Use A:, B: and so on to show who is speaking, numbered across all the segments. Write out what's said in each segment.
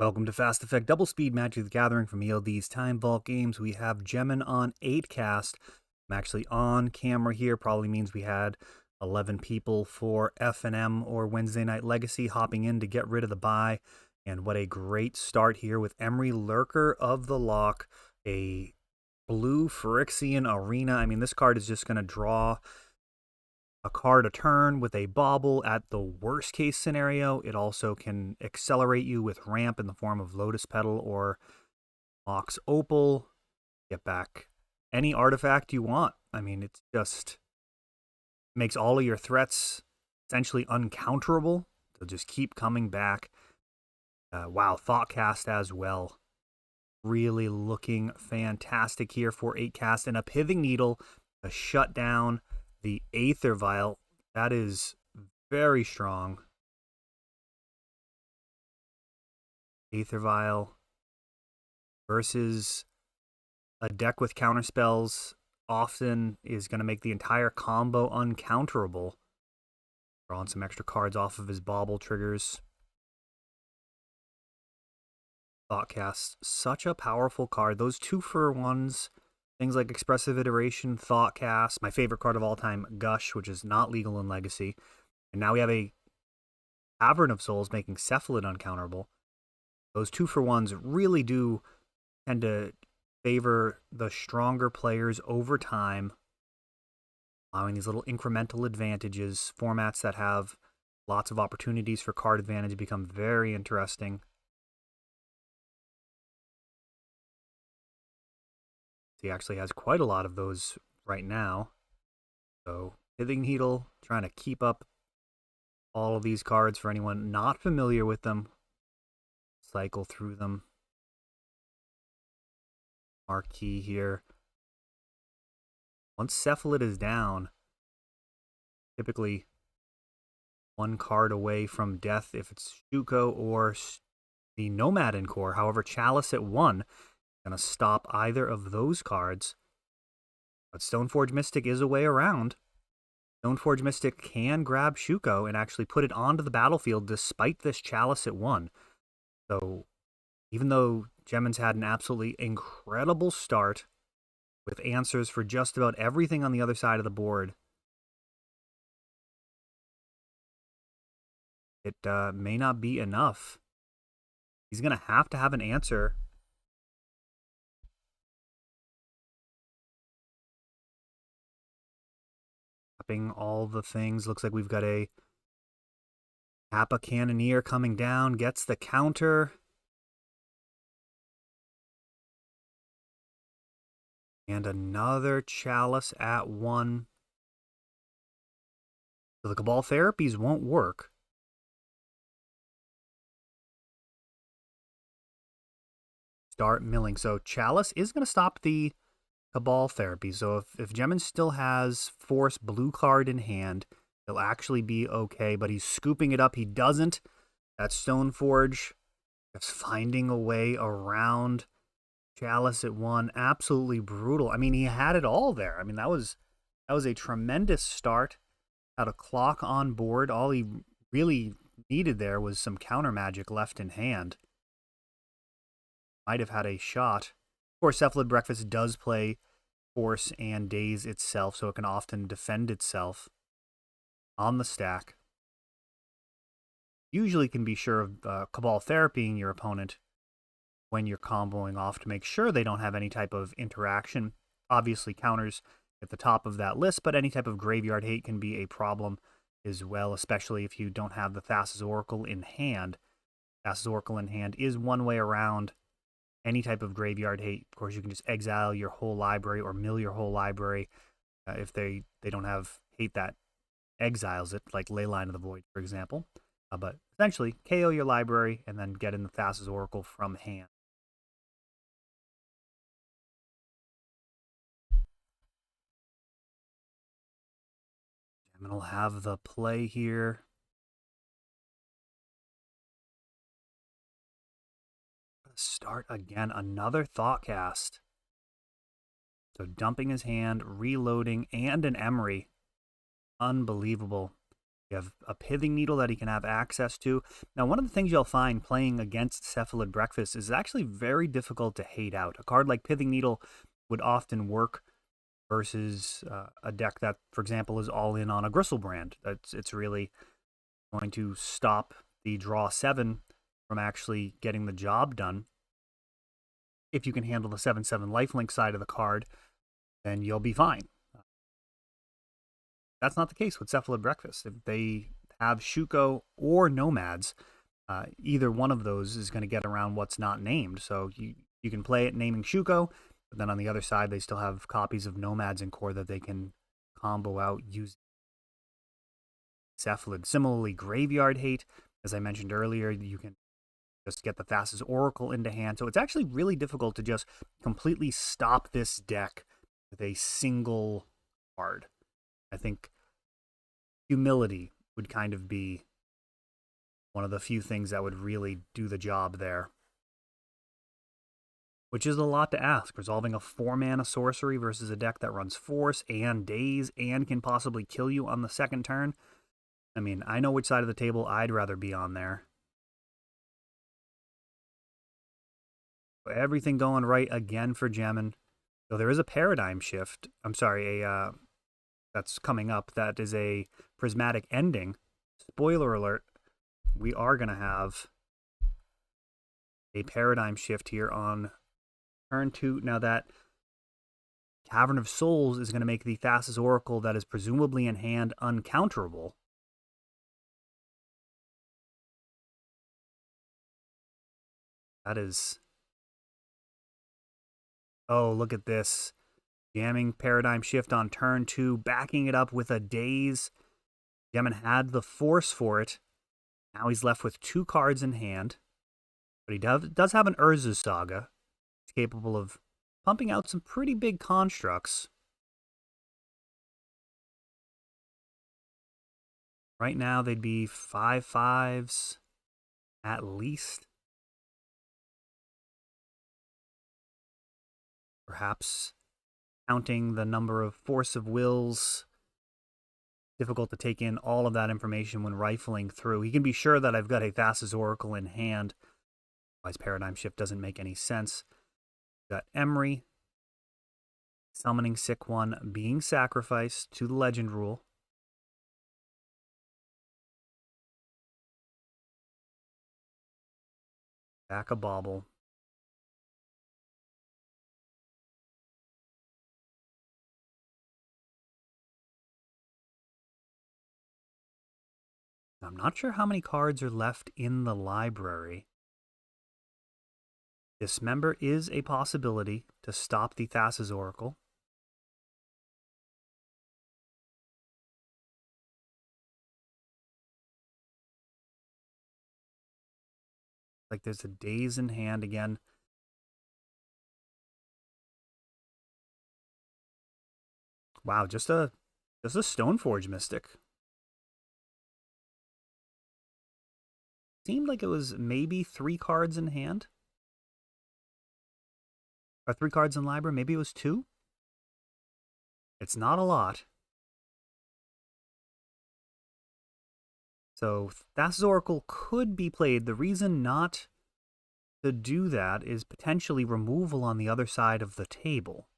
A: Welcome to Fast Effect Double Speed Magic the Gathering from ELD's Time Vault Games. We have Gemmin on 8cast. I'm actually on camera here. Probably means we had 11 people for F&M or Wednesday Night Legacy hopping in to get rid of the bye. And what a great start here with Emery Lurker of the Lock, a blue Phyrexian Arena. I mean, this card is just going to draw a card a turn with a bauble at the worst case scenario. It also can accelerate you with ramp in the form of Lotus Petal or Mox Opal. Get back any artifact you want. I mean, it's just makes all of your threats essentially uncounterable. They'll just keep coming back. Wow, Thoughtcast as well. Really looking fantastic here for 8cast. And a Pithing Needle to shut down the Aether Vial. That is very strong. Aether Vial versus a deck with counterspells often is going to make the entire combo uncounterable. Drawing some extra cards off of his bauble triggers. Thoughtcast, such a powerful card. Those 2-for-1s, things like Expressive Iteration, Thoughtcast, my favorite card of all time, Gush, which is not legal in Legacy. And now we have a Cavern of Souls making Cephalid uncounterable. Those 2-for-1s really do tend to favor the stronger players over time, allowing these little incremental advantages. Formats that have lots of opportunities for card advantage become very interesting. He actually has quite a lot of those right now. So Pithing Needle, trying to keep up all of these cards for anyone not familiar with them. Cycle through them. Marquee here. Once Cephalid is down, typically one card away from death if it's Shuko or the Nomad in core. However, Chalice at 1 going to stop either of those cards. But Stoneforge Mystic is a way around. Stoneforge Mystic can grab Shuko and actually put it onto the battlefield despite this Chalice at 1. So even though Gemmin's had an absolutely incredible start with answers for just about everything on the other side of the board, it may not be enough. He's going to have an answer. Tapping all the things. Looks like we've got a Kappa Cannoneer coming down. Gets the counter. And another Chalice at 1. So the Cabal Therapies won't work. Start milling. So Chalice is going to stop the Cabal Therapy. So if Gemmin still has Force blue card in hand, he'll actually be okay. But he's scooping it up. He doesn't. That Stoneforge just finding a way around Chalice at 1. Absolutely brutal. I mean, he had it all there. I mean, that was a tremendous start. Had a clock on board. All he really needed there was some counter magic left in hand. Might have had a shot. Of course, Cephalid Breakfast does play Force and Daze itself, so it can often defend itself on the stack. Usually can be sure of Cabal Therapying your opponent when you're comboing off to make sure they don't have any type of interaction. Obviously, counters at the top of that list, but any type of graveyard hate can be a problem as well, especially if you don't have the Thassa's Oracle in hand. Thassa's Oracle in hand is one way around any type of graveyard hate. Of course, you can just exile your whole library or mill your whole library if they don't have hate that exiles it, like Leyline of the Void, for example. But essentially, KO your library and then get in the Thassa's Oracle from hand. Gemmin will have the play here. Start again, another Thoughtcast. So dumping his hand, reloading, and an Emery. Unbelievable. You have a pithing needle that he can have access to. Now, one of the things you'll find playing against Cephalid Breakfast is actually very difficult to hate out. A card like Pithing Needle would often work versus a deck that, for example, is all in on a Gristlebrand. It's really going to stop the draw 7 from actually getting the job done. If you can handle the 7/7 lifelink side of the card, then you'll be fine. That's not the case with Cephalid Breakfast. If they have Shuko or Nomads, either one of those is going to get around what's not named. So you can play it naming Shuko, but then on the other side, they still have copies of Nomads in core that they can combo out using Cephalid. Similarly, Graveyard Hate, as I mentioned earlier, you can just get the Thassa's Oracle into hand. So it's actually really difficult to just completely stop this deck with a single card. I think humility would kind of be one of the few things that would really do the job there. Which is a lot to ask, resolving a 4-mana sorcery versus a deck that runs Force and Daze and can possibly kill you on the second turn. I mean, I know which side of the table I'd rather be on there. Everything going right again for Gemin. So there is a paradigm shift. I'm sorry, that's coming up. That is a prismatic ending. Spoiler alert, we are going to have a paradigm shift here on turn 2. Now that Cavern of Souls is going to make the Thassa's Oracle that is presumably in hand uncounterable. That is... Oh, look at this. Jamming paradigm shift on turn 2, backing it up with a Daze. Gemin had the Force for it. Now he's left with 2 cards in hand. But he does have an Urza's Saga. It's capable of pumping out some pretty big constructs. Right now, they'd be 5/5s at least. Perhaps counting the number of Force of Wills. Difficult to take in all of that information when rifling through. He can be sure that I've got a Thassa's Oracle in hand. Otherwise, Paradigm Shift doesn't make any sense. We've got Emery. Summoning Sick One being sacrificed to the Legend Rule. Back a Bauble. I'm not sure how many cards are left in the library. Dismember is a possibility to stop the Thassa's Oracle. Like there's a Daze in hand again. Wow, just a Stoneforge Mystic. Seemed like it was maybe 3 cards in hand. Or 3 cards in library. Maybe it was 2. It's not a lot. So Thassa's Oracle could be played. The reason not to do that is potentially removal on the other side of the table.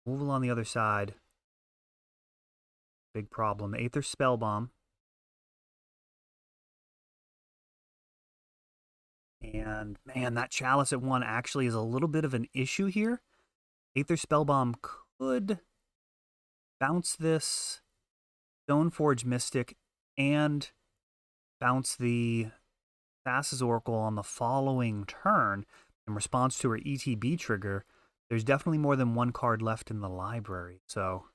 A: Removal on the other side. Big problem. Aether Spellbomb. And man, that Chalice at 1 actually is a little bit of an issue here. Aether Spellbomb could bounce this Stoneforge Mystic and bounce the Thassa's Oracle on the following turn in response to her ETB trigger. There's definitely more than 1 card left in the library, so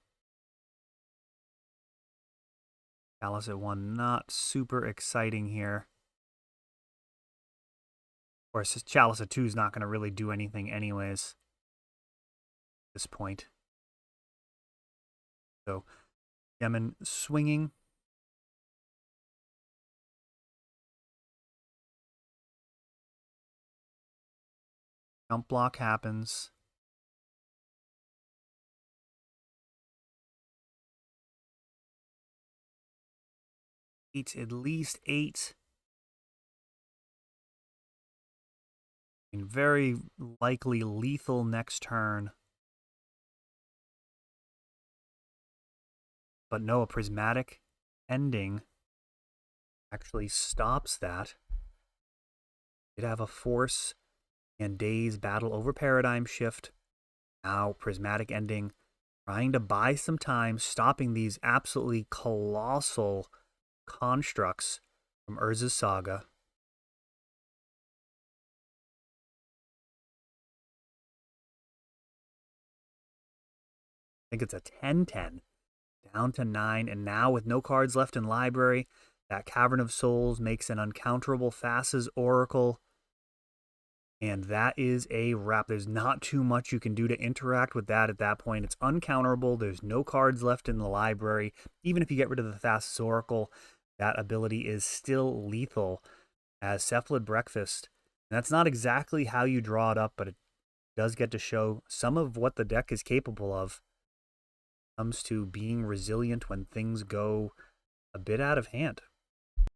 A: Chalice at 1, not super exciting here. Of course, Chalice at 2 is not going to really do anything anyways at this point. So, Gemin swinging. Jump block happens. at least 8. And very likely lethal next turn. But no, a prismatic ending actually stops that. Did have a force and daze battle over paradigm shift. Now prismatic ending, trying to buy some time, stopping these absolutely colossal constructs from Urza's Saga. I think it's a 10-10. Down to 9, and now with no cards left in library, that Cavern of Souls makes an uncounterable Thassa's Oracle. And that is a wrap. There's not too much you can do to interact with that at that point. It's uncounterable. There's no cards left in the library. Even if you get rid of the Thassa's Oracle, that ability is still lethal as Cephalid Breakfast. And that's not exactly how you draw it up, but it does get to show some of what the deck is capable of. Comes to being resilient when things go a bit out of hand.